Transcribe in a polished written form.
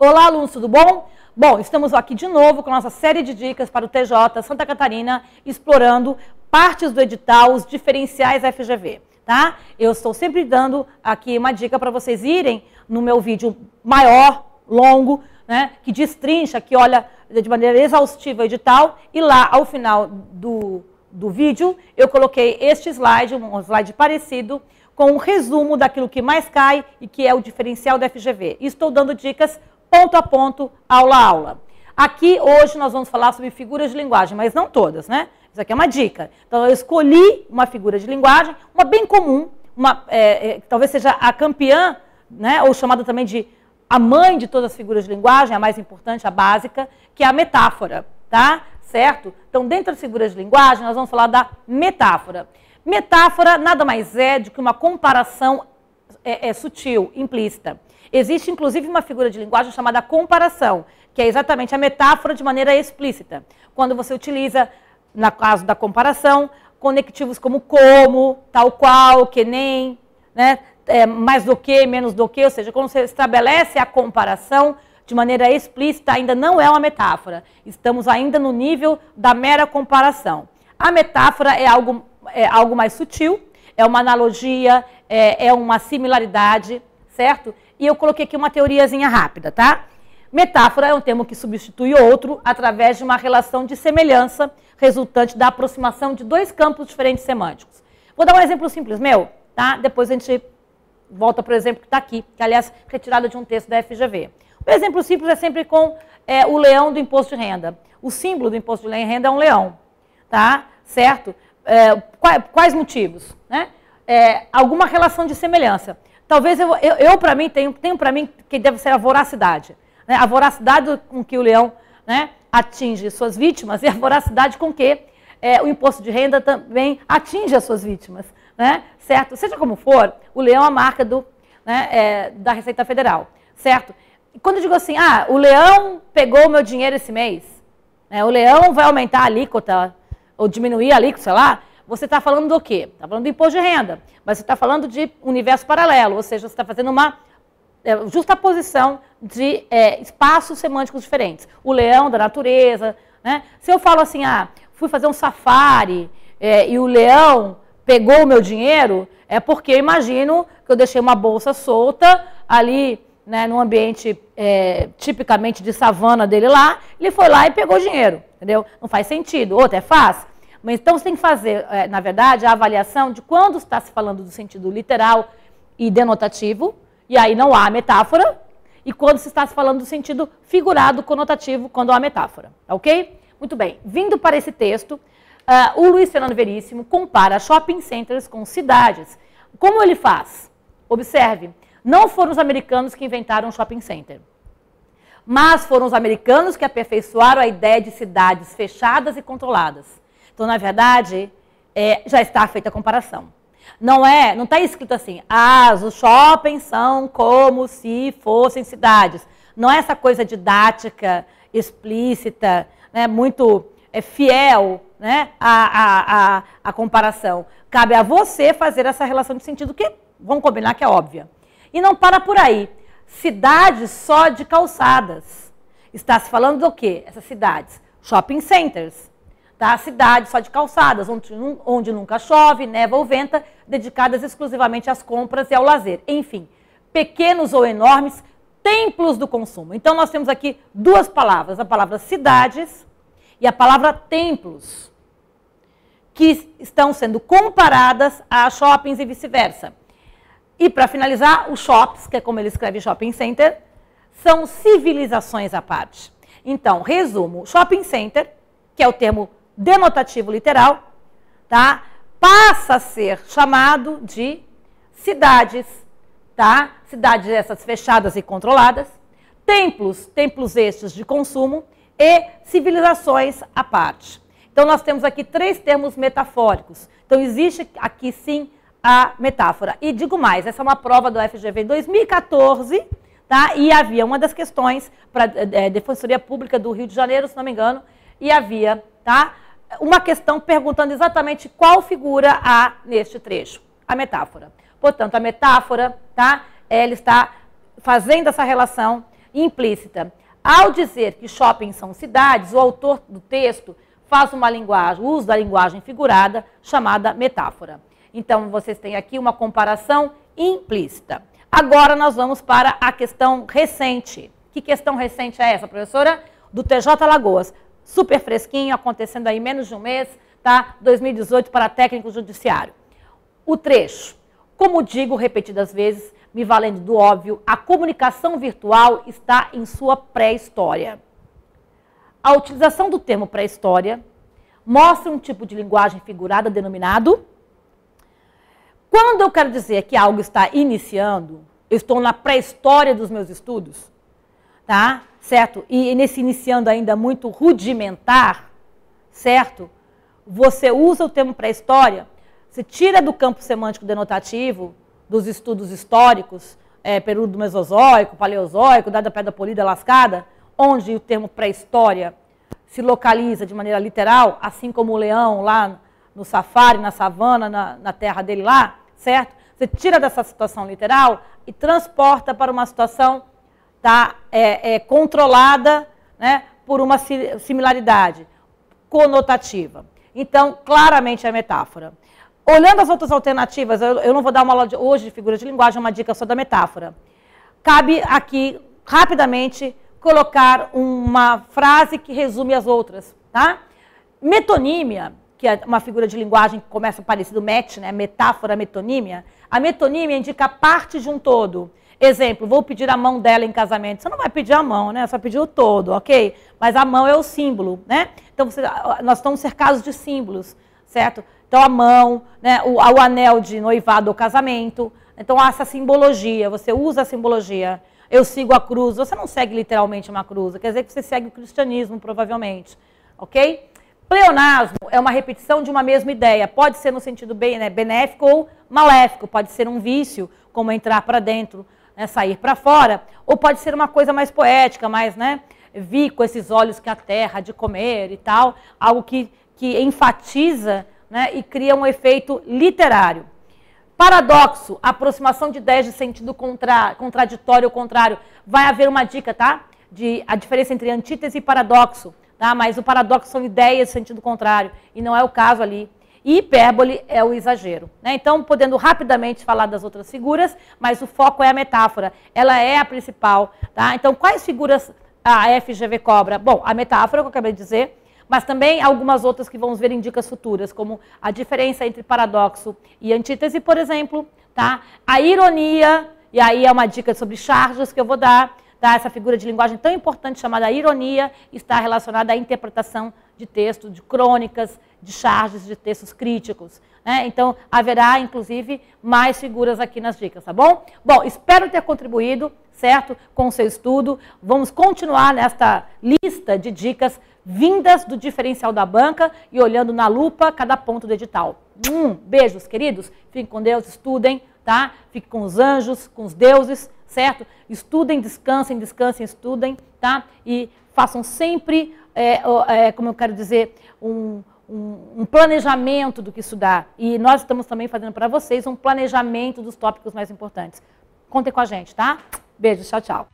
Olá, alunos, tudo bom? Bom, estamos aqui de novo com a nossa série de dicas para o TJ Santa Catarina, explorando partes do edital, os diferenciais FGV, tá? Eu estou sempre dando aqui uma dica para vocês irem no meu vídeo maior, longo, né, que destrincha, que olha de maneira exaustiva o edital, e lá, ao final do vídeo, eu coloquei este slide, um slide parecido, com um resumo daquilo que mais cai e que é o diferencial da FGV. E estou dando dicas ponto a ponto, aula a aula. Aqui, hoje, nós vamos falar sobre figuras de linguagem, mas não todas, né? Isso aqui é uma dica. Então, eu escolhi uma figura de linguagem, uma bem comum, talvez seja a campeã, né? Ou chamada também de a mãe de todas as figuras de linguagem, a mais importante, a básica, que é a metáfora, tá? Certo? Então, dentro das figuras de linguagem, nós vamos falar da metáfora. Metáfora nada mais é do que uma comparação sutil, implícita. Existe, inclusive, uma figura de linguagem chamada comparação, que é exatamente a metáfora de maneira explícita. Quando você utiliza, no caso da comparação, conectivos como, tal qual, que nem, né? Mais do que, menos do que, ou seja, quando você estabelece a comparação de maneira explícita, ainda não é uma metáfora. Estamos ainda no nível da mera comparação. A metáfora é algo mais sutil, é uma analogia, é uma similaridade, certo? E eu coloquei aqui uma teoriazinha rápida, tá? Metáfora é um termo que substitui outro através de uma relação de semelhança resultante da aproximação de dois campos diferentes semânticos. Vou dar um exemplo simples meu, tá? Depois a gente volta para o exemplo que está aqui, que aliás é retirado de um texto da FGV. O exemplo simples é sempre com o leão do imposto de renda. O símbolo do imposto de renda é um leão, tá? Certo? Quais motivos? Né? Alguma relação de semelhança. Talvez eu para mim, tenho para mim que deve ser a voracidade. Né? A voracidade com que o leão, né, atinge suas vítimas e a voracidade com que o imposto de renda também atinge as suas vítimas. Né? Certo? Seja como for, o leão é a marca da Receita Federal. Certo? E quando eu digo assim, o leão pegou o meu dinheiro esse mês, né, o leão vai aumentar a alíquota ou diminuir a alíquota, sei lá, você está falando do quê? Está falando do imposto de renda, mas você está falando de universo paralelo, ou seja, você está fazendo uma justaposição de espaços semânticos diferentes. O leão da natureza, né? Se eu falo assim, fui fazer um safari e o leão pegou o meu dinheiro, é porque eu imagino que eu deixei uma bolsa solta ali, né, num ambiente tipicamente de savana dele lá, ele foi lá e pegou o dinheiro, entendeu? Não faz sentido, outro faz. Mas então você tem que fazer, na verdade, a avaliação de quando está se falando do sentido literal e denotativo, e aí não há metáfora, e quando se está se falando do sentido figurado conotativo, quando há metáfora, tá ok? Muito bem, vindo para esse texto, o Luiz Fernando Veríssimo compara shopping centers com cidades. Como ele faz? Observe, não foram os americanos que inventaram o shopping center, mas foram os americanos que aperfeiçoaram a ideia de cidades fechadas e controladas. Então, na verdade, já está feita a comparação. Não está escrito assim, os shoppings são como se fossem cidades. Não é essa coisa didática, explícita, né, muito fiel, né, à comparação. Cabe a você fazer essa relação de sentido que, vamos combinar, que é óbvia. E não para por aí. Cidades só de calçadas. Está se falando do quê? Essas cidades? Shopping centers. Tá? Cidades só de calçadas, onde nunca chove, neva ou venta, dedicadas exclusivamente às compras e ao lazer. Enfim, pequenos ou enormes templos do consumo. Então, nós temos aqui duas palavras, a palavra cidades e a palavra templos, que estão sendo comparadas a shoppings e vice-versa. E, para finalizar, os shops, que é como ele escreve shopping center, são civilizações à parte. Então, resumo, shopping center, que é o termo denotativo literal, tá? Passa a ser chamado de cidades, tá? Cidades essas fechadas e controladas, templos estes de consumo e civilizações à parte. Então, nós temos aqui três termos metafóricos. Então, existe aqui sim a metáfora. E digo mais, essa é uma prova do FGV 2014, tá? E havia uma das questões para a Defensoria Pública do Rio de Janeiro, se não me engano, e havia, tá, uma questão perguntando exatamente qual figura há neste trecho, a metáfora. Portanto, a metáfora, tá, ela está fazendo essa relação implícita. Ao dizer que shoppings são cidades, o autor do texto faz uso da linguagem figurada chamada metáfora. Então, vocês têm aqui uma comparação implícita. Agora nós vamos para a questão recente. Que questão recente é essa, professora? Do TJ Alagoas. Super fresquinho, acontecendo aí menos de um mês, tá? 2018 para técnico judiciário. O trecho. Como digo repetidas vezes, me valendo do óbvio, a comunicação virtual está em sua pré-história. A utilização do termo pré-história mostra um tipo de linguagem figurada denominado. Quando eu quero dizer que algo está iniciando, eu estou na pré-história dos meus estudos, tá? Certo? E nesse iniciando ainda muito rudimentar, certo? Você usa o termo pré-história, você tira do campo semântico denotativo dos estudos históricos, período mesozoico, paleozoico, idade da pedra polida lascada, onde o termo pré-história se localiza de maneira literal, assim como o leão lá no safari, na savana, na terra dele lá, certo? Você tira dessa situação literal e transporta para uma situação controlada, né, por uma similaridade conotativa. Então, claramente é metáfora. Olhando as outras alternativas, eu não vou dar uma aula hoje de figura de linguagem, uma dica só da metáfora. Cabe aqui, rapidamente, colocar uma frase que resume as outras, tá? Metonímia, que é uma figura de linguagem que começa parecido, né? Metáfora, metonímia. A metonímia indica parte de um todo. Exemplo, vou pedir a mão dela em casamento. Você não vai pedir a mão, né? Você vai pedir o todo, ok? Mas a mão é o símbolo, né? Então, nós estamos cercados de símbolos, certo? Então, a mão, né, o anel de noivado ou casamento. Então, há essa simbologia, você usa a simbologia. Eu sigo a cruz, você não segue literalmente uma cruz, quer dizer que você segue o cristianismo, provavelmente. Ok? Pleonasmo é uma repetição de uma mesma ideia. Pode ser no sentido benéfico ou maléfico. Pode ser um vício, como entrar para dentro, né, sair para fora. Ou pode ser uma coisa mais poética, mais, né, vi com esses olhos que a terra de comer e tal. Algo que enfatiza, né, e cria um efeito literário. Paradoxo, aproximação de ideias de sentido contraditório ou contrário. Vai haver uma dica, tá? A diferença entre antítese e paradoxo, tá? Mas o paradoxo são ideias de sentido contrário, e não é o caso ali. E hipérbole é o exagero, né? Então, podendo rapidamente falar das outras figuras, mas o foco é a metáfora. Ela é a principal, tá? Então, quais figuras a FGV cobra? Bom, a metáfora, que eu acabei de dizer, mas também algumas outras que vamos ver em dicas futuras, como a diferença entre paradoxo e antítese, por exemplo, tá? A ironia, e aí é uma dica sobre charges que eu vou dar, tá? Essa figura de linguagem tão importante chamada ironia está relacionada à interpretação de texto, de crônicas, de charges, de textos críticos, né? Então, haverá, inclusive, mais figuras aqui nas dicas, tá bom? Bom, espero ter contribuído, certo, com o seu estudo. Vamos continuar nesta lista de dicas vindas do diferencial da banca e olhando na lupa cada ponto do edital. Beijos, queridos. Fiquem com Deus, estudem, tá? Fiquem com os anjos, com os deuses, certo? Estudem, descansem, estudem, tá? E façam sempre, como eu quero dizer, um planejamento do que estudar. E nós estamos também fazendo para vocês um planejamento dos tópicos mais importantes. Contem com a gente, tá? Beijos, tchau, tchau.